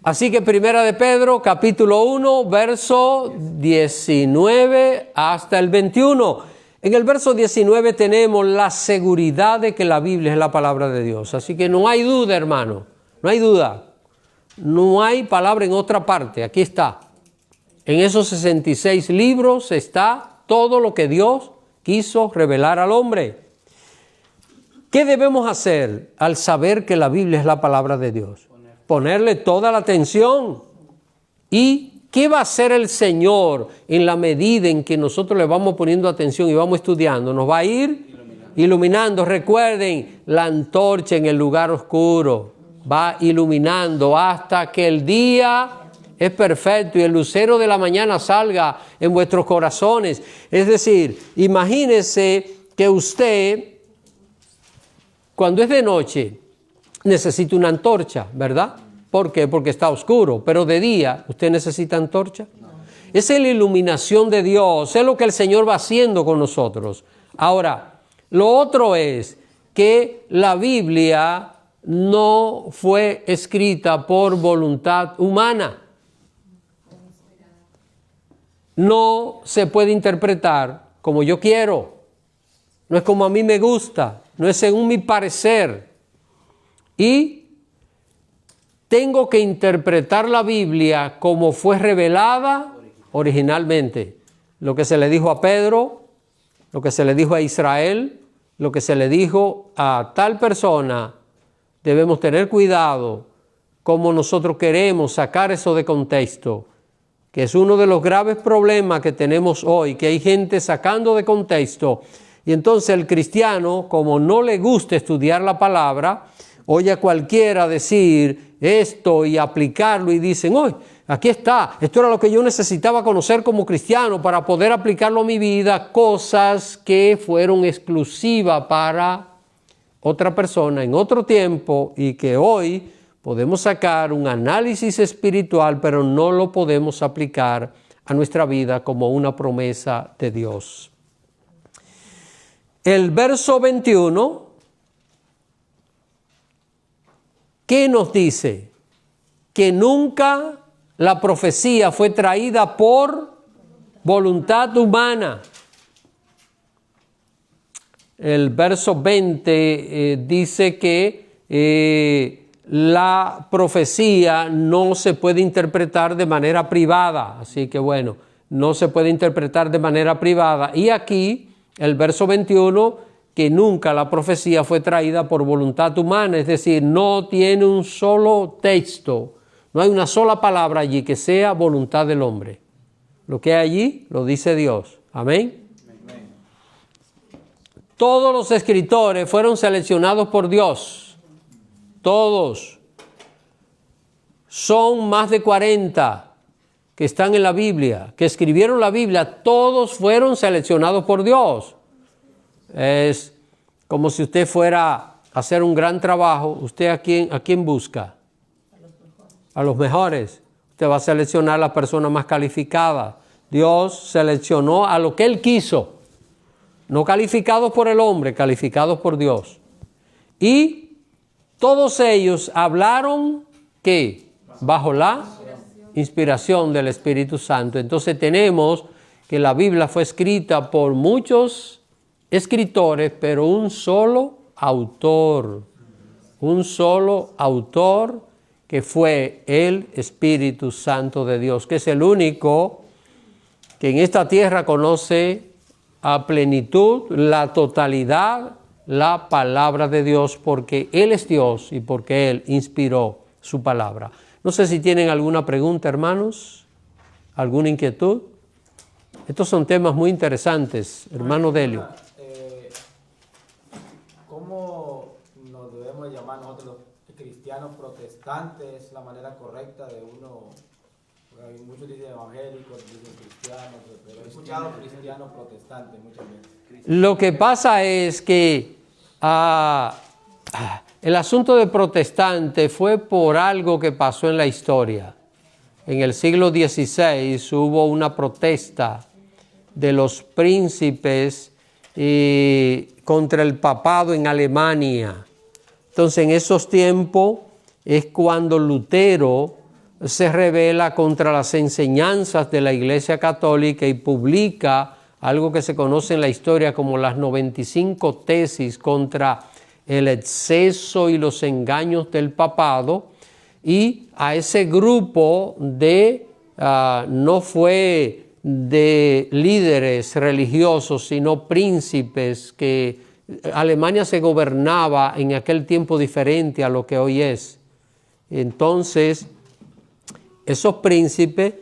Así que Primera de Pedro, capítulo 1, verso 19 hasta el 21. En el verso 19 tenemos la seguridad de que la Biblia es la palabra de Dios. Así que no hay duda, hermano, no hay duda. No hay palabra en otra parte, aquí está. En esos 66 libros está todo lo que Dios quiso revelar al hombre. ¿Qué debemos hacer al saber que la Biblia es la palabra de Dios? Ponerle toda la atención. ¿Y qué va a hacer el Señor en la medida en que nosotros le vamos poniendo atención y vamos estudiando? Nos va a ir iluminando. Recuerden, la antorcha en el lugar oscuro va iluminando hasta que el día es perfecto y el lucero de la mañana salga en vuestros corazones. Es decir, imagínese que usted, cuando es de noche, necesita una antorcha, ¿verdad? ¿Por qué? Porque está oscuro. Pero de día, ¿usted necesita antorcha? No. Esa es la iluminación de Dios. Es lo que el Señor va haciendo con nosotros. Ahora, lo otro es que la Biblia no fue escrita por voluntad humana. No se puede interpretar como yo quiero. No es como a mí me gusta. No es según mi parecer. Y tengo que interpretar la Biblia como fue revelada originalmente. Lo que se le dijo a Pedro, lo que se le dijo a Israel, lo que se le dijo a tal persona, debemos tener cuidado como nosotros queremos sacar eso de contexto, que es uno de los graves problemas que tenemos hoy, que hay gente sacando de contexto. Y entonces el cristiano, como no le gusta estudiar la palabra, oye a cualquiera decir esto y aplicarlo y dicen, ¡oye, aquí está! Esto era lo que yo necesitaba conocer como cristiano para poder aplicarlo a mi vida, cosas que fueron exclusivas para otra persona en otro tiempo y que hoy podemos sacar un análisis espiritual, pero no lo podemos aplicar a nuestra vida como una promesa de Dios. El verso 21, ¿qué nos dice? Que nunca la profecía fue traída por voluntad humana. El verso 20 dice que la profecía no se puede interpretar de manera privada. Así que bueno, no se puede interpretar de manera privada. Y aquí, el verso 21, que nunca la profecía fue traída por voluntad humana. Es decir, no tiene un solo texto. No hay una sola palabra allí que sea voluntad del hombre. Lo que hay allí lo dice Dios. Amén. Todos los escritores fueron seleccionados por Dios. Todos. Son más de 40 que están en la Biblia, que escribieron la Biblia. Todos fueron seleccionados por Dios. Es como si usted fuera a hacer un gran trabajo. ¿Usted a quién busca? A los mejores. Usted va a seleccionar a las personas más calificadas. Dios seleccionó a lo que Él quiso. No calificados por el hombre, calificados por Dios. Y todos ellos hablaron, ¿qué? Bajo la inspiración del Espíritu Santo. Entonces tenemos que la Biblia fue escrita por muchos escritores, pero un solo autor. Un solo autor que fue el Espíritu Santo de Dios, que es el único que en esta tierra conoce a plenitud, la totalidad, la palabra de Dios, porque Él es Dios y porque Él inspiró su palabra. No sé si tienen alguna pregunta, hermanos, alguna inquietud. Estos son temas muy interesantes, hermano Delio. protestante es la manera correcta de uno. Hay muchos dicen evangélicos, dicen cristianos, pero he escuchado cristiano protestante muchas veces. Lo que pasa es que el asunto de protestante fue por algo que pasó en la historia. En el siglo XVI hubo una protesta de los príncipes contra el papado en Alemania. Entonces, en esos tiempos es cuando Lutero se rebela contra las enseñanzas de la Iglesia Católica y publica algo que se conoce en la historia como las 95 tesis contra el exceso y los engaños del papado. Y a ese grupo no fue de líderes religiosos, sino príncipes, que Alemania se gobernaba en aquel tiempo diferente a lo que hoy es. Entonces, esos príncipes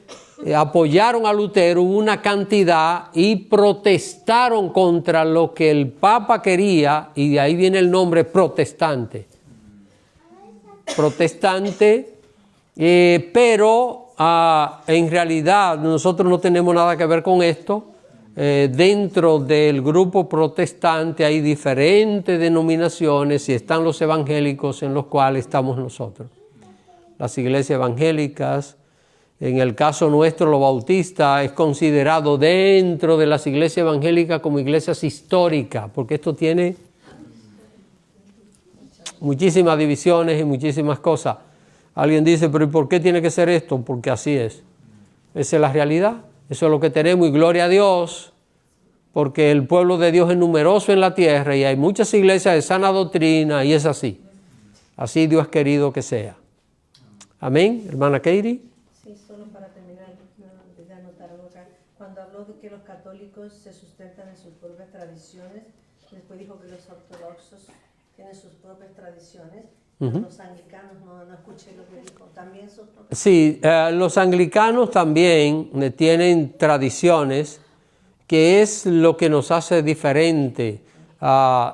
apoyaron a Lutero una cantidad y protestaron contra lo que el Papa quería, y de ahí viene el nombre protestante. Pero en realidad nosotros no tenemos nada que ver con esto. Dentro del grupo protestante hay diferentes denominaciones y están los evangélicos, en los cuales estamos nosotros. Las iglesias evangélicas, en el caso nuestro, los bautistas, es considerado dentro de las iglesias evangélicas como iglesias históricas, porque esto tiene muchísimas divisiones y muchísimas cosas. Alguien dice, pero ¿y por qué tiene que ser esto? Porque así es. Esa es la realidad. Eso es lo que tenemos, y gloria a Dios, porque el pueblo de Dios es numeroso en la tierra y hay muchas iglesias de sana doctrina, y es así. Así Dios ha querido que sea. Amén, hermana Katie. Sí, solo para terminar, de anotar acá. Cuando habló de que los católicos se sustentan en sus propias tradiciones, después dijo que los ortodoxos tienen sus propias tradiciones. Los anglicanos, no escuché lo que dijo. ¿También son propias? Sí, los anglicanos también tienen tradiciones, que es lo que nos hace diferente.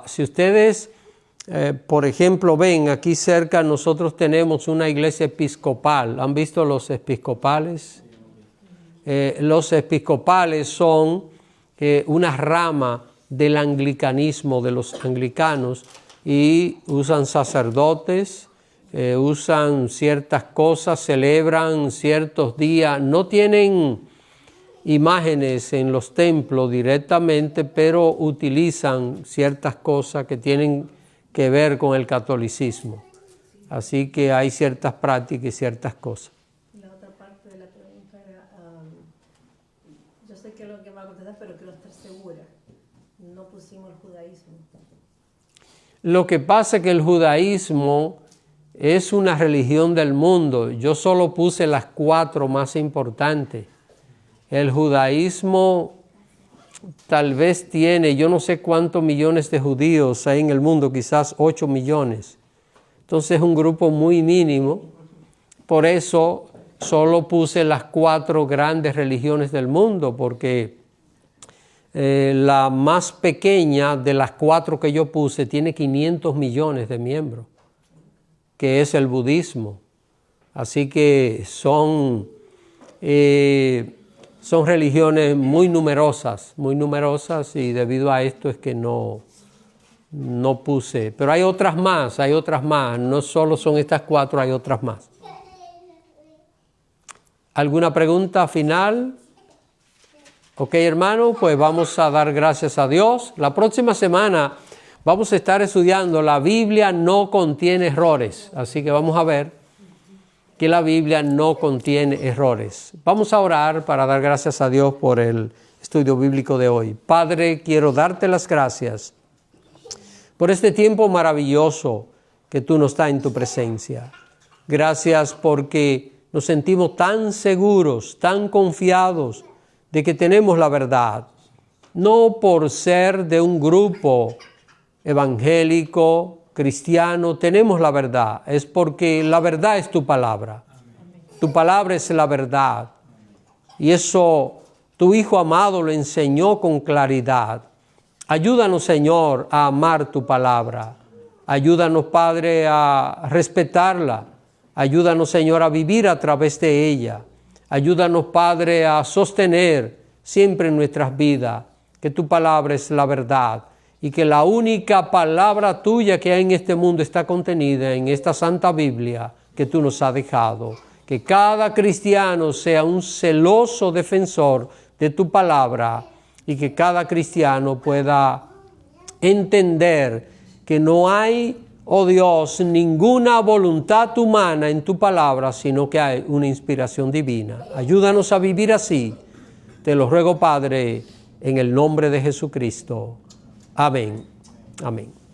Si ustedes, por ejemplo, ven aquí cerca, nosotros tenemos una iglesia episcopal. ¿Han visto los episcopales? Los episcopales son una rama del anglicanismo, de los anglicanos, y usan sacerdotes, usan ciertas cosas, celebran ciertos días, no tienen imágenes en los templos directamente, pero utilizan ciertas cosas que tienen que ver con el catolicismo. Así que hay ciertas prácticas y ciertas cosas. La otra parte de la pregunta era, yo sé que es lo que me va a contestar, pero quiero estar segura. No pusimos el judaísmo. Lo que pasa es que el judaísmo es una religión del mundo. Yo solo puse las 4 más importantes. El judaísmo tal vez tiene, yo no sé cuántos millones de judíos hay en el mundo, quizás 8 millones. Entonces es un grupo muy mínimo. Por eso solo puse las 4 grandes religiones del mundo, porque la más pequeña de las 4 que yo puse tiene 500 millones de miembros, que es el budismo. Así que son religiones muy numerosas, y debido a esto es que no puse. Pero hay otras más, no solo son estas 4, hay otras más. ¿Alguna pregunta final? Ok, hermano, pues vamos a dar gracias a Dios. La próxima semana vamos a estar estudiando la Biblia no contiene errores. Así que vamos a ver que la Biblia no contiene errores. Vamos a orar para dar gracias a Dios por el estudio bíblico de hoy. Padre, quiero darte las gracias por este tiempo maravilloso que tú nos das en tu presencia. Gracias porque nos sentimos tan seguros, tan confiados de que tenemos la verdad, no por ser de un grupo evangélico, cristiano, tenemos la verdad, es porque la verdad es tu palabra. Tu palabra es la verdad, y eso tu Hijo amado lo enseñó con claridad. Ayúdanos, Señor, a amar tu palabra. Ayúdanos, Padre, a respetarla. Ayúdanos, Señor, a vivir a través de ella. Ayúdanos, Padre, a sostener siempre en nuestras vidas que tu palabra es la verdad y que la única palabra tuya que hay en este mundo está contenida en esta Santa Biblia que tú nos has dejado. Que cada cristiano sea un celoso defensor de tu palabra y que cada cristiano pueda entender que no hay, oh Dios, ninguna voluntad humana en tu palabra, sino que hay una inspiración divina. Ayúdanos a vivir así. Te lo ruego, Padre, en el nombre de Jesucristo. Amén. Amén.